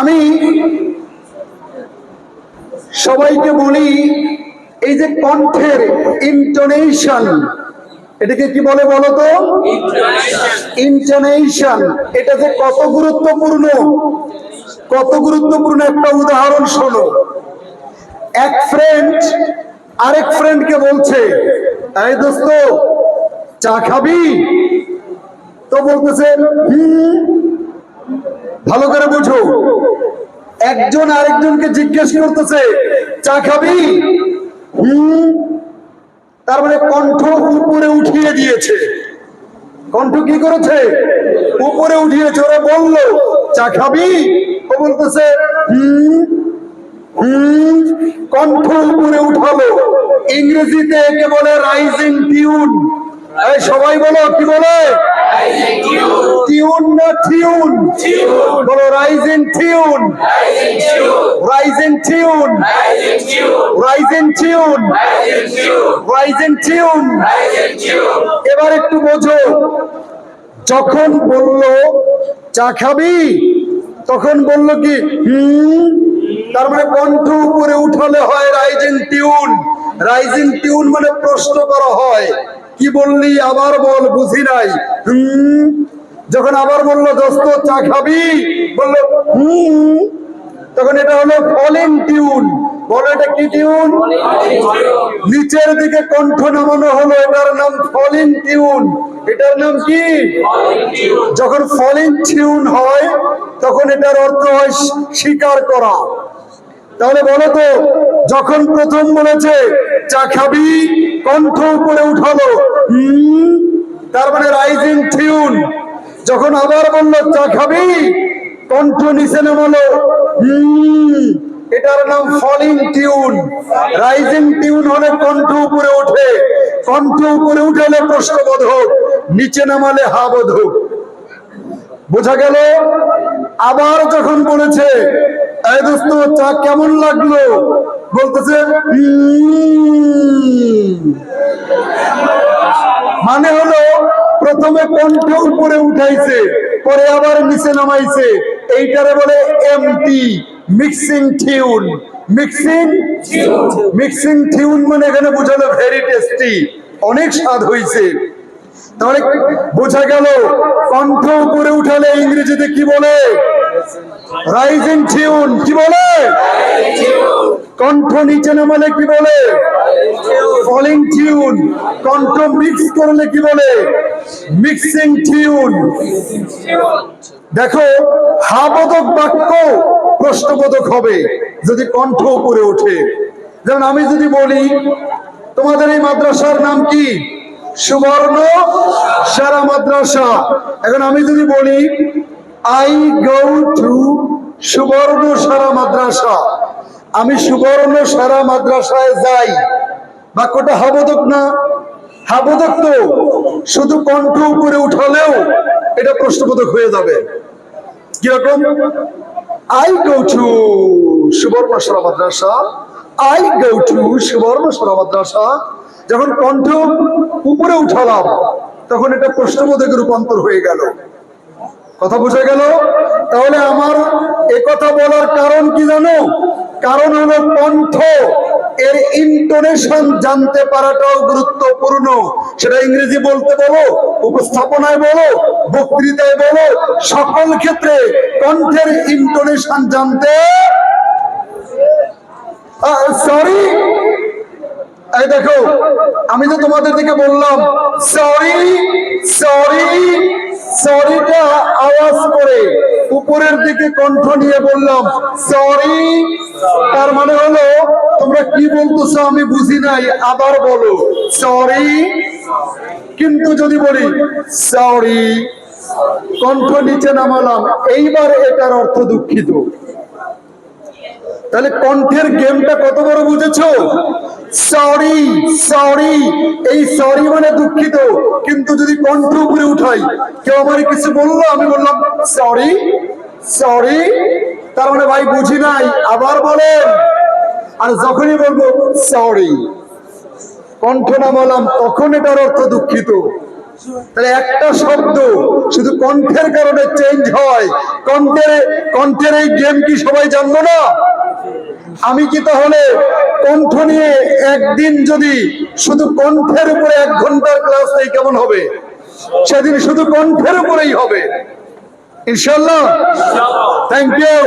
আমি সবাইকে বলি, এই যে কণ্ঠের ইন্টোনেশন, এটাকে কি বলে বলো তো? ইন্টোনেশন। এটা যে কত গুরুত্বপূর্ণ, কত গুরুত্বপূর্ণ একটা উদাহরণ শোনো। এক ফ্রেন্ড আরেক ফ্রেন্ডকে বলছে, এই দোস্ত চা খাবি? তো বলতেছে ভালো করে বুঝো। একজন আরেকজনকে জিজ্ঞেস করতেছে, চা খাবি? তার মানে কণ্ঠ উপরে উঠিয়ে দিয়েছে। কণ্ঠ কি করেছে? উপরে উঠিয়েছে। ওরা বললো চা খাবি? ও বলতেছে কণ্ঠ উপরে উঠালো। ইংরেজিতে একে বলে রাইজিং টিউন। সবাই বলো, কি বলে? টিউন না টিউন? বলো rising tune, rising tune, rising tune, rising tune. এবার একটু বোঝো, যখন বলল চা খাবি তখন বলল কি তার মানে কণ্ঠ উপরে উঠালে হয় রাইজিং টিউন। রাইজিং টিউন মানে প্রশ্ন করা হয়, কি বললি আবার বল, বুঝি নাই। যখন আবার বললো দোস্ত চা খাবি, বললো তখন এটা হলো ফলিং টিউন। বলো এটা কি টিউন? নিচের দিকে কণ্ঠ নামানো হলো, এটার নাম ফলিং টিউন। এটার নাম কি? যখন ফলিং টিউন হয় তখন এটার অর্থ হয় স্বীকার করা। তাহলে বলো তো, যখন প্রথম বলেছে চা খাবি, কণ্ঠ উপরে উঠালো তার মানে রাইজিং টিউন। যখন আবার বললো চা খাবি, কণ্ঠ নিচে নামালো এটার নাম ফলিং টিউন। রাইজিং টিউন হলে কণ্ঠ উপরে ওঠে, কণ্ঠ উপরে উঠালে প্রশ্নবোধক, নিচে নামালে হাবোধক। বোঝা গেল? আবার যখন বলেছে এই দোস্ত চা কেমন লাগলো, বলতেছে মানে হলো প্রথমে কণ্ঠ উপরে উঠাইছে, পরে আবার নিচে নামাইছে। এইটারে বলে এমটি, mixing tune. Mixing mixing tune মানে এখানে বোঝালো ভেরি টেস্টি, অনেক স্বাদ হয়েছে। তাহলে বোঝা গেল কণ্ঠ উপরে উঠালে ইংরেজিতে কি বলে? Rising tune. কি বলে? কণ্ঠ নিচে নামালে কি বলে? Falling tune. কণ্ঠ মিক্স করলে কি বলে? Mixing tune. দেখো, হাবোধক বাক্য প্রশ্নবোধক হবে যদি কণ্ঠ উপরে ওঠে। যেমন আমি যদি বলি তোমাদের এই মাদ্রাসার নাম কি? সুবর্ণ সারা মাদ্রাসা। এখন আমি যদি বলি আই গো টু সুবর্ণ সারা মাদ্রাসা, আমি সুবর্ণ সারা মাদ্রাসায় যাই, বাক্যটা হাবোধক না? হাবোধক তো, শুধু কণ্ঠ উপরে উঠালেও এটা প্রশ্নবোধক হয়ে যাবে। কিরকম? আই গো টু সুবর্ণ সারা মাদ্রাসা, আই গো টু সুবর্ণ সারা মাদ্রাসা। যখন কণ্ঠ উপরে উঠালাম তখন এটা প্রশ্নবোধকে রূপান্তর হয়ে গেল। কথা বোঝা গেল? তাহলে আমার একথা বলার কারণ কি জানো? কারণ হলো কণ্ঠ এর ইন্টোনেশন জানতে পারাটাও গুরুত্বপূর্ণ। সেটা ইংরেজি বলতে বলো, উপস্থাপনায় বলো, বক্তৃতায় বলো, সকল ক্ষেত্রে কণ্ঠের ইন্টোনেশন জানতে। সরি, এই দেখো আমি তো তোমাদের দিকে বললাম সরি সরি, সরিটা আওয়াজ করে উপরের দিকে কণ্ঠ নিয়ে বললাম সরি। তার মানে হলো তোমরা কি বলতেছো আমি বুঝি নাই, আবার বলো সরি। কিন্তু যদি বলি সরি, কণ্ঠ নিচে নামালাম, এইবার এটার অর্থ দুঃখিত। তাহলে কণ্ঠের গেমটা কত বড় বুঝেছো? সরি সরি, এই সরি মানে দুঃখিত। কিন্তু যদি কণ্ঠ উপরে উঠাই, কেউ আমার কিছু বললো, আমি বললাম সরি সরি, তার মানে ভাই বুঝি নাই, আবার বলেন। আর যখনই বলবো সরি, কণ্ঠ নামালাম, তখন এটার অর্থ দুঃখিত। তাহলে একটা শব্দ শুধু কণ্ঠের কারণে চেঞ্জ হয়, কণ্ঠের এই গেম কি সবাই জানবো না? আমি কি তাহলে কণ্ঠ নিয়ে একদিন যদি শুধু কণ্ঠের উপরে 1 ঘন্টার ক্লাস নেই কেমন হবে? সেদিন শুধু কণ্ঠের উপরেই হবে ইনশাআল্লাহ। Thank you.